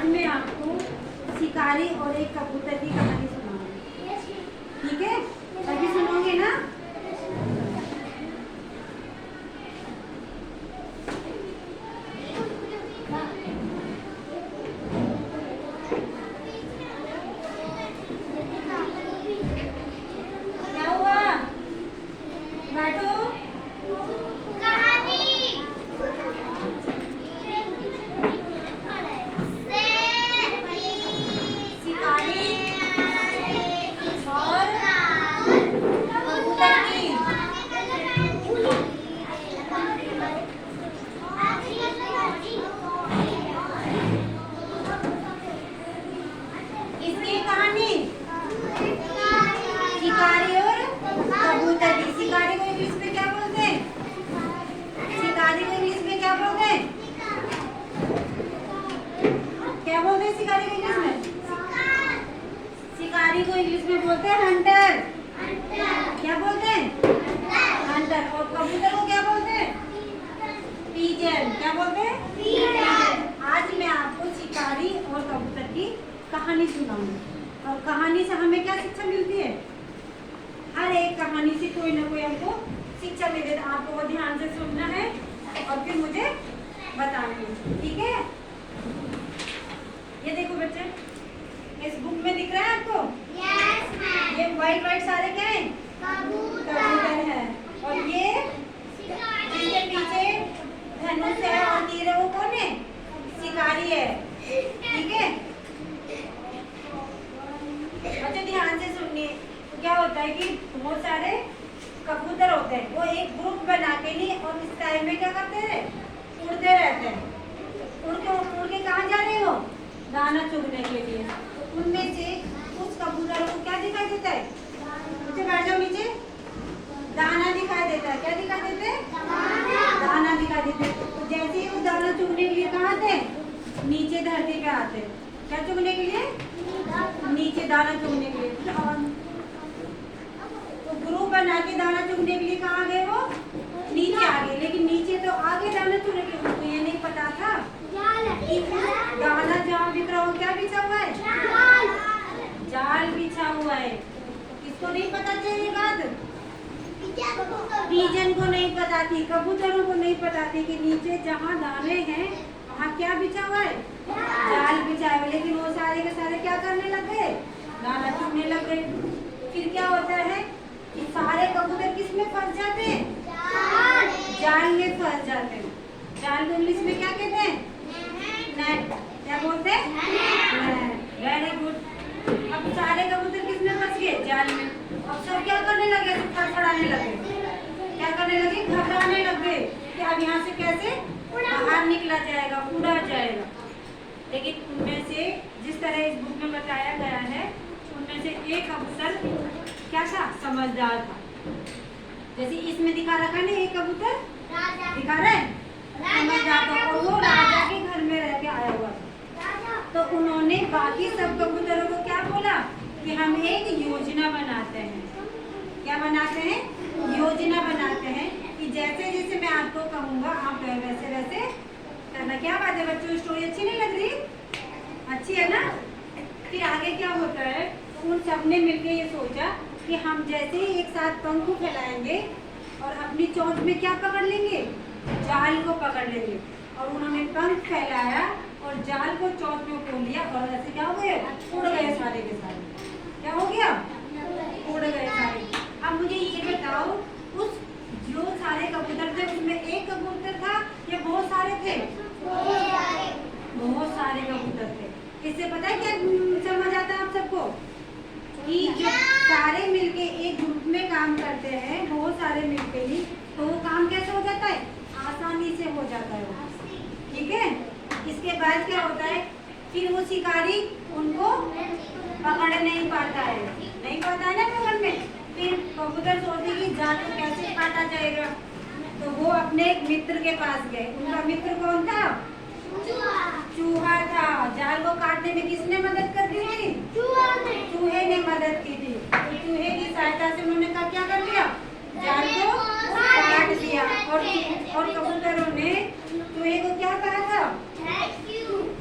मैं आपको शिकारी और एक कबूतर की कहानी सुनाऊंगी। ठीक है, सभी सुनोगे ना? क्या हुआ? बैठो। शिकारी और कबूतर की। इसकी कहानी शिकारी और कबूतर की। शिकारी को इंग्लिश में क्या बोलते हैं? शिकारी को इंग्लिश में क्या बोलते हैं? क्या बोलते हैं शिकारी को इंग्लिश में? शिकारी को इंग्लिश में बोलते हैं हंटर। क्या बोलते हैं? हंटर। और कबूतर को क्या बोलते हैं? पीजन। क्या बोलते हैं? आज मैं आपको शिकारी और कबूतर की कहानी सुनाऊंगी। और कहानी से हमें क्या शिक्षा मिलती है? हर एक कहानी से कोई ना कोई हमको शिक्षा मिले। आपको वो ध्यान से सुनना है और फिर मुझे बतानी है। ठीक है? ये देखो बच्चे, इस बुक में दिख रहा है आपको? ये व्हाइट व्हाइट सारे क्या है? कबूतर है। और ये जिसके पीछे धनुष है और तीर है, वो कौन है? शिकारी है। ठीक है बच्चे, ध्यान से सुनिए। तो क्या होता है कि बहुत सारे कबूतर होते हैं, वो एक ग्रुप बना के नहीं और इस टाइम में क्या करते हैं? उड़ते रहते हैं। उड़ के कहाँ जा रहे हो? दाना चुगने के लिए। तो उनमें से कुछ कबूतरों को क्या दिखाई देता है? नीचे बैठ जाओ, नीचे। दाना दिखाई देता है। क्या दिखाई देते हैं? दाना दिखाई देते हैं। तो जैसे ही वो दाना चुगने के लिए कहाँ आते हैं? नीचे धरती पे आते हैं। क्या चुगने के लिए? नीचे दाना चुगने के लिए। तो ग्रुप बना के दाना चुगने के लिए कहाँ गए? वो नीचे आ गए। लेकिन नीचे तो आगे दाना चुगने के लिए उनको ये नहीं पता था कि दाना जहाँ बिक रहा हो क्या बिछा हुआ है? जाल बिछा हुआ है। किसको नहीं पता था ये बात? पीजन को नहीं पता थी, कबूतरों को नहीं पता थी कि नीचे जहाँ दाने हैं वहाँ क्या बिछा हुआ है? जाल बिछा है। लेकिन वो सारे के सारे क्या करने लग गए? दाना चुगने लग गए। फिर क्या होता है कि सारे कबूतर किस में फंस जाते हैं? जाल में फंस जाते हैं। जाल को इंग्लिश में क्या कहते हैं? नेट। क्या बोलते हैं? नेट। Very good. अब सारे कबूतर किस में फंस गए? जाल में। अब सब क्या करने लगे? फड़फड़ाने लगे। क्या करने लगे? घबराने लगे कि अब यहाँ से कैसे बाहर निकला जाएगा, उड़ा जाएगा। लेकिन उनमें से जिस तरह इस बुक में बताया गया है, उनमें से एक कबूतर क्या था? समझदार था। जैसे इसमें दिखा रखा है ना, एक कबूतर दिखा रहा है समझदार था और वो राजा के घर में रह के आया हुआ था। तो उन्होंने बाकी सब कबूतरों को क्या बोला कि हम एक योजना बनाते हैं। क्या बनाते हैं? योजना बनाते हैं कि जैसे जैसे मैं आपको कहूँगा आप वैसे वैसे करना। क्या बात है बच्चों, स्टोरी अच्छी नहीं लग रही? अच्छी है ना? फिर आगे क्या होता है? उन सब ने मिलकर ये सोचा कि हम जैसे ही एक साथ पंख फैलाएंगे और अपनी चोंच में क्या पकड़ लेंगे? जाल को पकड़ लेंगे। और उन्होंने पंख फैलाया और जाल को चोंच में खोल लिया और ऐसे क्या हो गए? उड़ गए सारे के सारे। क्या हो गया? उड़ गए सारे। अब मुझे ये बताओ, उस जो सारे कबूतर थे उसमें एक कबूतर था या बहुत सारे थे? बहुत सारे कबूतर थे। इससे पता है क्या समझ आता है आप सबको? कि जब सारे मिलके एक ग्रुप में काम करते हैं, बहुत सारे मिलके ही, तो वो काम कैसे हो जाता है? आसानी से हो जाता है। ठीक है? इसके बाद क्या होता है? फिर वो शिकारी उनको पकड़ नहीं पाता है। नहीं पाता है ना पकड़ में। फिर कबूतर सोचते कि जाल को कैसे काटा जाएगा। तो वो अपने एक मित्र के पास गए। उनका मित्र कौन था? चूहा था। जाल को काटने में किसने मदद कर दी थी? चूहे ने मदद की थी। तो चूहे की सहायता से उन्होंने क्या कर लिया? जाल को काट दिया। और कबूतरों ने चूहे को क्या कहा था?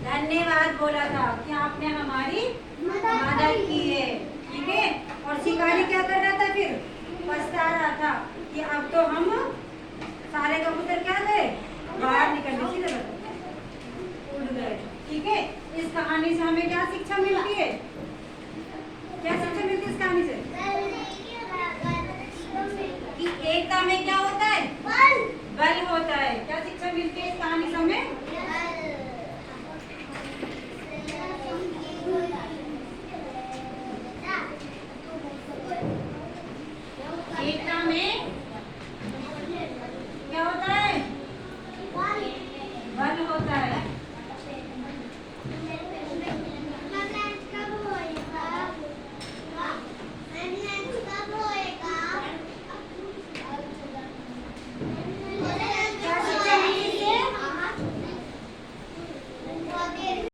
धन्यवाद। धन्यवाद बोला था कि आपने हमारी मदद की है, ठीक है। और शिकारी क्या कर रहा था फिर? पछता रहा था कि अब तो हम सारे कबूतर क्या गए, बाहर निकलने से उड़ गए, ठीक है। इस कहानी से हमें क्या शिक्षा मिलती है? क्या शिक्षा मिलती है इस कहानी से? कि एकता में क्या होता है? बल होता है। क्या शिक्षा मिलती है इस कहानी से हमें? एकता में